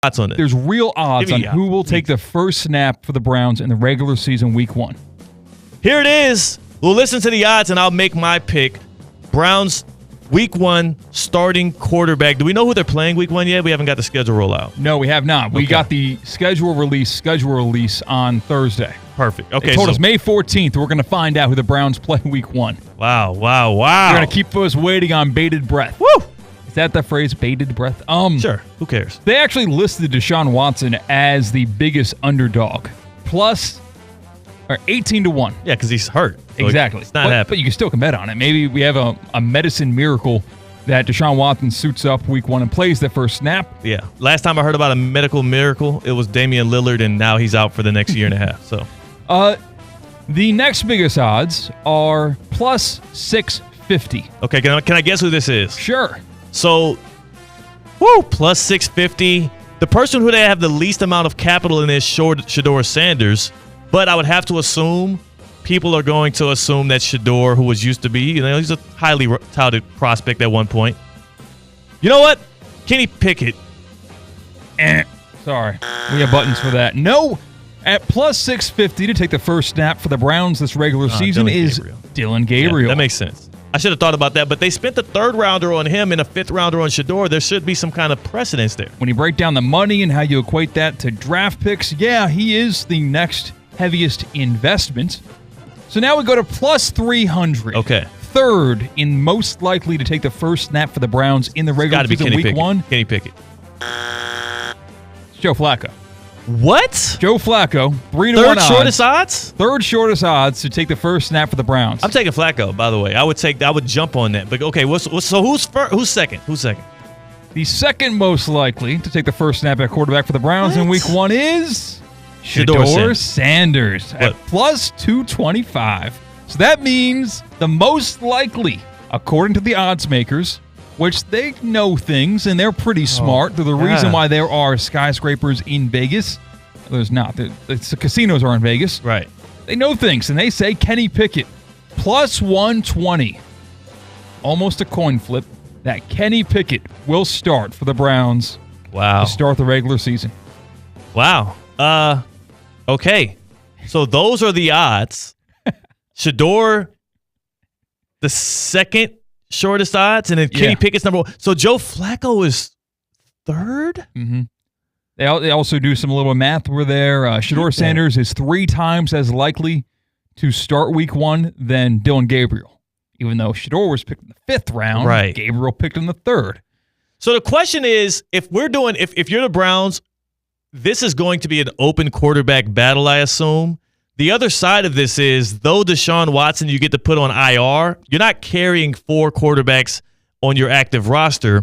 odds on it. There's real odds on who will take the first snap for the Browns in the regular season week 1. Here it is. We'll listen to the odds, and I'll make my pick. Browns week 1 starting quarterback. Do we know who they're playing week 1 yet? We haven't got the schedule roll out. No, we have not. We got the schedule release on Thursday. Perfect. Okay. They told us May 14th we're going to find out who the Browns play week 1. Wow. We're going to keep us waiting on bated breath. Woo! Is that the phrase, bated breath? Sure. Who cares? They actually listed Deshaun Watson as the biggest underdog. Plus, or 18-1. Yeah, because he's hurt. So exactly. It's not happening. But you can still bet on it. Maybe we have a medicine miracle that Deshaun Watson suits up week 1 and plays the first snap. Yeah. Last time I heard about a medical miracle, it was Damian Lillard, and now he's out for the next year and a half. So, the next biggest odds are plus 650. Okay, can I guess who this is? Sure. So, plus 650. The person who they have the least amount of capital in is Shedeur Sanders, but I would have to assume people are going to assume that Shedeur, who was used to be, he's a highly touted prospect at one point. You know what? Kenny Pickett. Sorry. We have buttons for that. No. At plus 650 to take the first snap for the Browns this regular season is Dillon Gabriel. Yeah, that makes sense. I should have thought about that, but they spent the 3rd rounder on him and a 5th rounder on Shedeur. There should be some kind of precedence there. When you break down the money and how you equate that to draft picks, yeah, he is the next heaviest investment. So now we go to plus 300. Okay. 3rd in most likely to take the first snap for the Browns in the regular season week 1. Kenny Pickett. Joe Flacco. What? Joe Flacco, 3-1 odds. 3rd shortest odds? 3rd shortest odds to take the first snap for the Browns. I'm taking Flacco, by the way. I would jump on that. But okay, so who's second? Who's second? The second most likely to take the first snap at quarterback for the Browns in week 1 is Shedeur Sanders at plus 225. So that means the most likely, according to the odds makers, which they know things and they're pretty smart. They're the reason why there are skyscrapers in Vegas. There's not. The casinos are in Vegas. Right. They know things, and they say Kenny Pickett plus 120. Almost a coin flip that Kenny Pickett will start for the Browns to start the regular season. Wow. Okay. So those are the odds. Shedeur, the second shortest odds, and then Kenny Pickett's number 1. So Joe Flacco is 3rd? Mm-hmm. They also do some little math where there. Shedeur Sanders is 3 times as likely to start week 1 than Dillon Gabriel. Even though Shedeur was picked in the 5th round, right. Gabriel picked in the 3rd. So the question is, if you're the Browns, this is going to be an open quarterback battle, I assume. The other side of this is, though Deshaun Watson you get to put on IR, you're not carrying 4 quarterbacks on your active roster.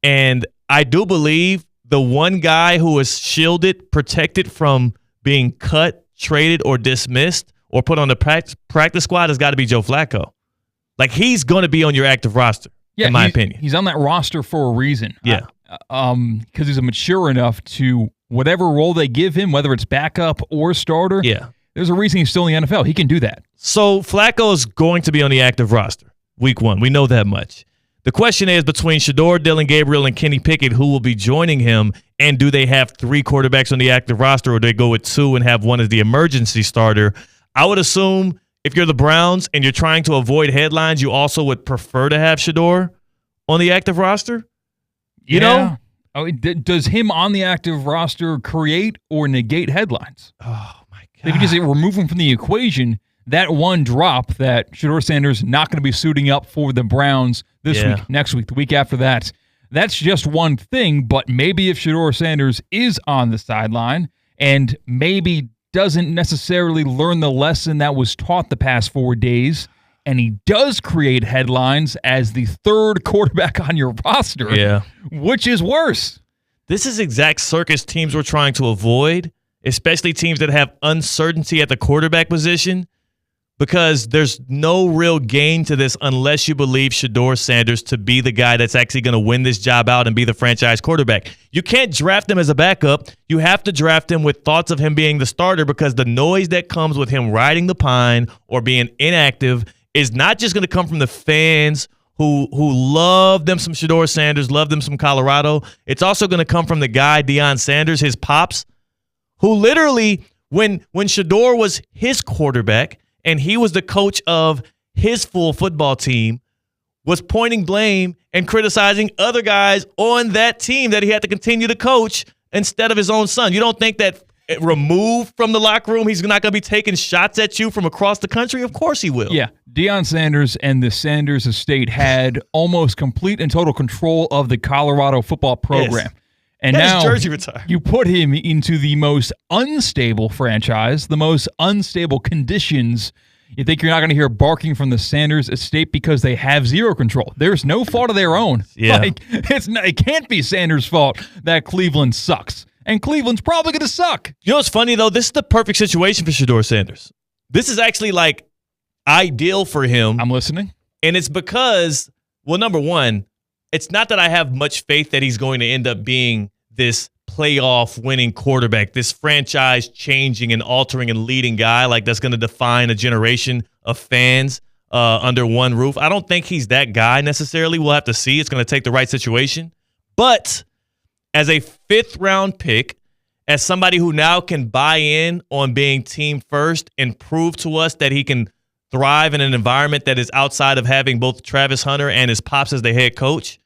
And I do believe the one guy who is shielded, protected from being cut, traded, or dismissed, or put on the practice squad has got to be Joe Flacco. Like, he's going to be on your active roster, in my opinion. He's on that roster for a reason. Yeah. Because he's mature enough to, whatever role they give him, whether it's backup or starter, there's a reason he's still in the NFL. He can do that. So Flacco is going to be on the active roster week 1. We know that much. The question is, between Shedeur, Dillon Gabriel, and Kenny Pickett, who will be joining him, and do they have 3 quarterbacks on the active roster, or do they go with 2 and have one as the emergency starter? I would assume if you're the Browns and you're trying to avoid headlines, you also would prefer to have Shedeur on the active roster? You know? Oh, does him on the active roster create or negate headlines? Oh, my God. If you just remove him from the equation, that one drop that Shedeur Sanders not going to be suiting up for the Browns this week, next week, the week after that, that's just one thing. But maybe if Shedeur Sanders is on the sideline and maybe doesn't necessarily learn the lesson that was taught the past 4 days, and he does create headlines as the 3rd quarterback on your roster, which is worse? This is exact circus teams we're trying to avoid, especially teams that have uncertainty at the quarterback position, because there's no real gain to this unless you believe Shedeur Sanders to be the guy that's actually going to win this job out and be the franchise quarterback. You can't draft him as a backup. You have to draft him with thoughts of him being the starter, because the noise that comes with him riding the pine or being inactive is not just going to come from the fans who love them some Shedeur Sanders, love them some Colorado. It's also going to come from the guy, Deion Sanders, his pops, who literally, when Shedeur was his quarterback and he was the coach of his full football team, was pointing blame and criticizing other guys on that team that he had to continue to coach instead of his own son. You don't think that removed from the locker room, he's not going to be taking shots at you from across the country? Of course he will. Yeah. Deion Sanders and the Sanders estate had almost complete and total control of the Colorado football program. Yes. And now Jersey retired. You put him into the most unstable franchise, the most unstable conditions. You think you're not going to hear barking from the Sanders estate because they have zero control. There's no fault of their own. Yeah. It can't be Sanders' fault that Cleveland sucks. And Cleveland's probably going to suck. You know what's funny, though? This is the perfect situation for Shedeur Sanders. This is actually, ideal for him. I'm listening. And it's because, well, number one, it's not that I have much faith that he's going to end up being this playoff winning quarterback, this franchise changing and altering and leading guy that's going to define a generation of fans under one roof. I don't think he's that guy necessarily. We'll have to see. It's going to take the right situation. But as a 5th-round pick, as somebody who now can buy in on being team first and prove to us that he can thrive in an environment that is outside of having both Travis Hunter and his pops as the head coach,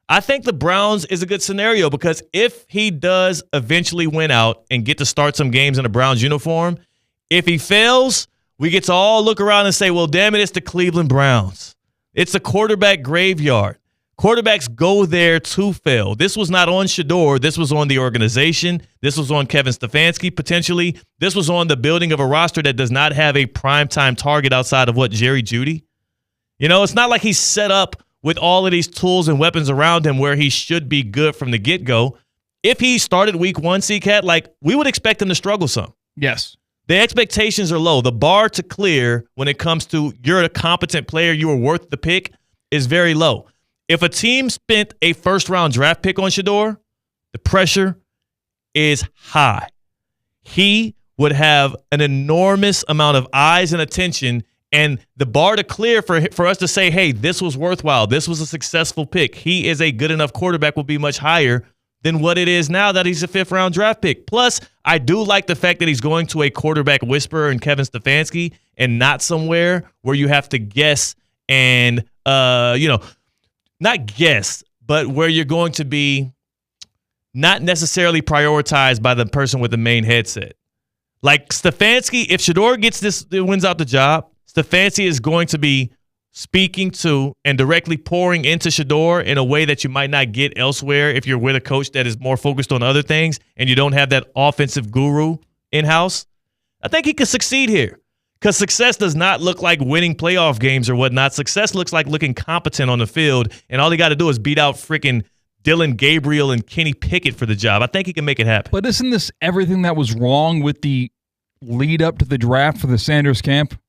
I think the Browns is a good scenario because if he does eventually win out and get to start some games in a Browns uniform, if he fails, we get to all look around and say, well, damn it, it's the Cleveland Browns. It's a quarterback graveyard. Quarterbacks go there to fail. This was not on Shedeur. This was on the organization. This was on Kevin Stefanski, potentially. This was on the building of a roster that does not have a primetime target outside of Jerry Jeudy. It's not like he's set up with all of these tools and weapons around him where he should be good from the get-go. If he started week 1, C-Cat, we would expect him to struggle some. Yes. The expectations are low. The bar to clear when it comes to you're a competent player, you are worth the pick, is very low. If a team spent a first-round draft pick on Shedeur, the pressure is high. He would have an enormous amount of eyes and attention, and the bar to clear for us to say, hey, this was worthwhile, this was a successful pick, he is a good enough quarterback, will be much higher than what it is now that he's a 5th-round draft pick. Plus, I do like the fact that he's going to a quarterback whisperer in Kevin Stefanski and not somewhere where you have to guess and, not guess, but where you're going to be not necessarily prioritized by the person with the main headset. Like Stefanski, if Shedeur wins out the job, Stefanski is going to be speaking to and directly pouring into Shedeur in a way that you might not get elsewhere if you're with a coach that is more focused on other things and you don't have that offensive guru in-house. I think he could succeed here because success does not look like winning playoff games or whatnot. Success looks like looking competent on the field, and all he got to do is beat out freaking Dillon Gabriel and Kenny Pickett for the job. I think he can make it happen. But isn't this everything that was wrong with the lead up to the draft for the Sanders camp?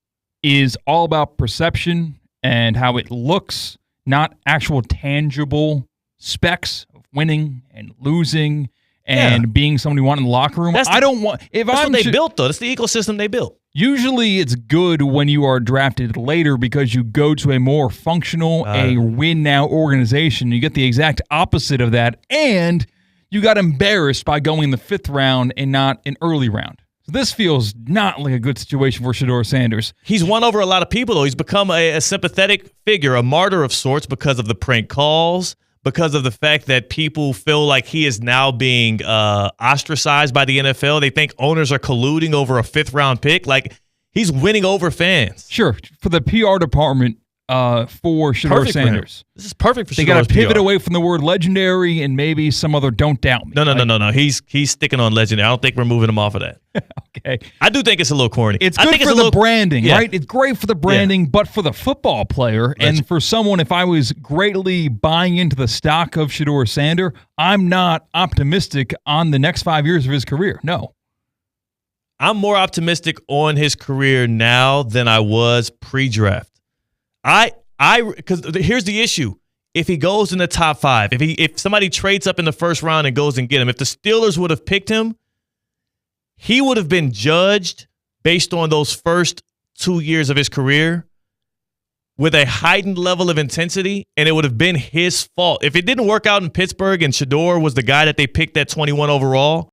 Is all about perception and how it looks, not actual tangible specs of winning and losing and being somebody you want in the locker room. That's what they built, though. That's the ecosystem they built. Usually it's good when you are drafted later because you go to a more functional, a win-now organization. You get the exact opposite of that, and you got embarrassed by going in the 5th round and not an early round. So this feels not like a good situation for Shedeur Sanders. He's won over a lot of people, though. He's become a sympathetic figure, a martyr of sorts because of the prank calls, because of the fact that people feel like he is now being ostracized by the NFL. They think owners are colluding over a 5th-round pick. He's winning over fans. Sure. For the PR department, for Shedeur Sanders. This is perfect for Shedeur. They got to pivot away from the word legendary and maybe some other don't doubt me. No. He's sticking on legendary. I don't think we're moving him off of that. Okay. I do think it's a little corny. It's good for the branding, right? It's great for the branding, but for the football player and for someone, if I was greatly buying into the stock of Shedeur Sanders, I'm not optimistic on the next 5 years of his career. No. I'm more optimistic on his career now than I was pre-draft. Because here's the issue. If he goes in the top 5, if somebody trades up in the 1st round and goes and get him, if the Steelers would have picked him, he would have been judged based on those first 2 years of his career with a heightened level of intensity, and it would have been his fault. If it didn't work out in Pittsburgh and Shedeur was the guy that they picked at 21 overall,